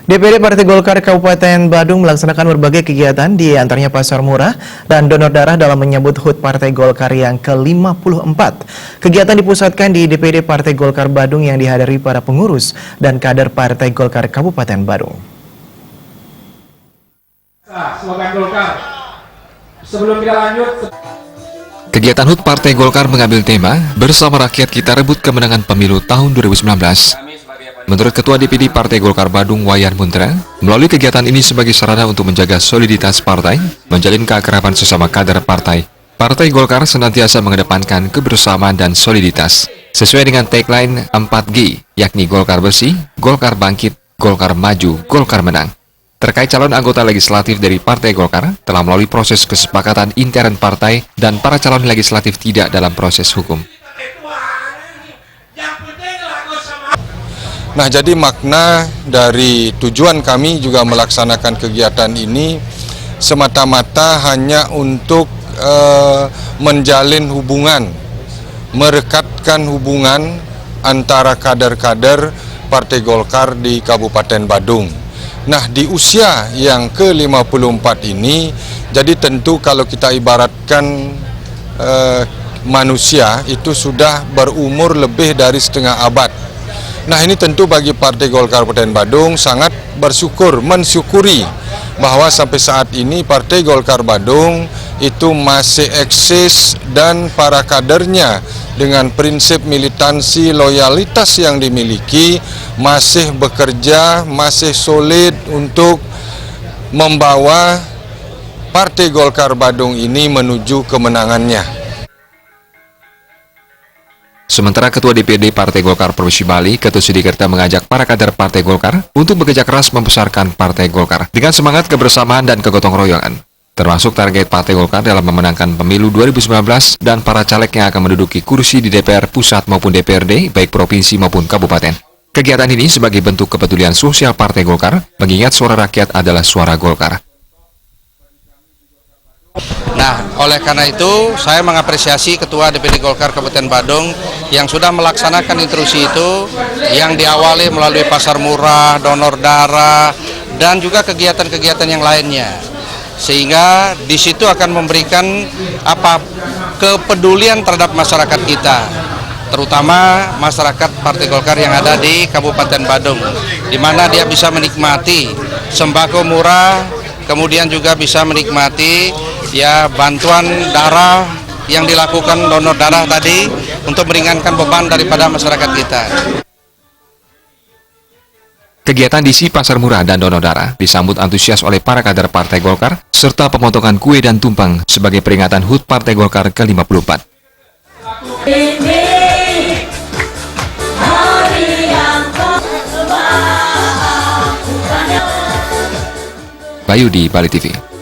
DPD Partai Golkar Kabupaten Badung melaksanakan berbagai kegiatan, di antaranya pasar murah dan donor darah dalam menyambut HUT Partai Golkar yang ke-54. Kegiatan dipusatkan di DPD Partai Golkar Badung yang dihadiri para pengurus dan kader Partai Golkar Kabupaten Badung. Slogan Golkar. Sebelum kita lanjut, kegiatan HUT Partai Golkar mengambil tema "Bersama Rakyat Kita Rebut Kemenangan Pemilu Tahun 2019". Menurut Ketua DPD Partai Golkar Badung, Wayan Muntra, melalui kegiatan ini sebagai sarana untuk menjaga soliditas partai, menjalin keakraban sesama kader partai. Partai Golkar senantiasa mengedepankan kebersamaan dan soliditas, sesuai dengan tagline 4G, yakni Golkar Bersih, Golkar Bangkit, Golkar Maju, Golkar Menang. Terkait calon anggota legislatif dari Partai Golkar, telah melalui proses kesepakatan intern partai dan para calon legislatif tidak dalam proses hukum. Nah, jadi makna dari tujuan kami juga melaksanakan kegiatan ini semata-mata hanya untuk menjalin hubungan, merekatkan hubungan antara kader-kader Partai Golkar di Kabupaten Badung. Nah, di usia yang ke-54 ini, jadi tentu kalau kita ibaratkan manusia itu sudah berumur lebih dari setengah abad. Nah, ini tentu bagi Partai Golkar Kabupaten Badung sangat mensyukuri bahwa sampai saat ini Partai Golkar Badung itu masih eksis dan para kadernya dengan prinsip militansi loyalitas yang dimiliki masih bekerja, masih solid untuk membawa Partai Golkar Badung ini menuju kemenangannya. Sementara Ketua DPD Partai Golkar Provinsi Bali, Ketut Sudikerta, mengajak para kader Partai Golkar untuk bekerja keras membesarkan Partai Golkar dengan semangat kebersamaan dan kegotong royongan, termasuk target Partai Golkar dalam memenangkan pemilu 2019 dan para caleg yang akan menduduki kursi di DPR Pusat maupun DPRD, baik provinsi maupun kabupaten. Kegiatan ini sebagai bentuk kepedulian sosial Partai Golkar, mengingat suara rakyat adalah suara Golkar. Nah, oleh karena itu saya mengapresiasi Ketua DPD Golkar Kabupaten Badung yang sudah melaksanakan instruksi itu, yang diawali melalui pasar murah, donor darah, dan juga kegiatan-kegiatan yang lainnya. Sehingga di situ akan memberikan kepedulian terhadap masyarakat kita, terutama masyarakat Partai Golkar yang ada di Kabupaten Badung, di mana dia bisa menikmati sembako murah, kemudian juga bisa menikmati bantuan darah yang dilakukan donor darah tadi untuk meringankan beban daripada masyarakat kita. Kegiatan diisi pasar murah dan donor darah disambut antusias oleh para kader Partai Golkar serta pemotongan kue dan tumpeng sebagai peringatan HUT Partai Golkar ke-54. Bayu di Bali TV.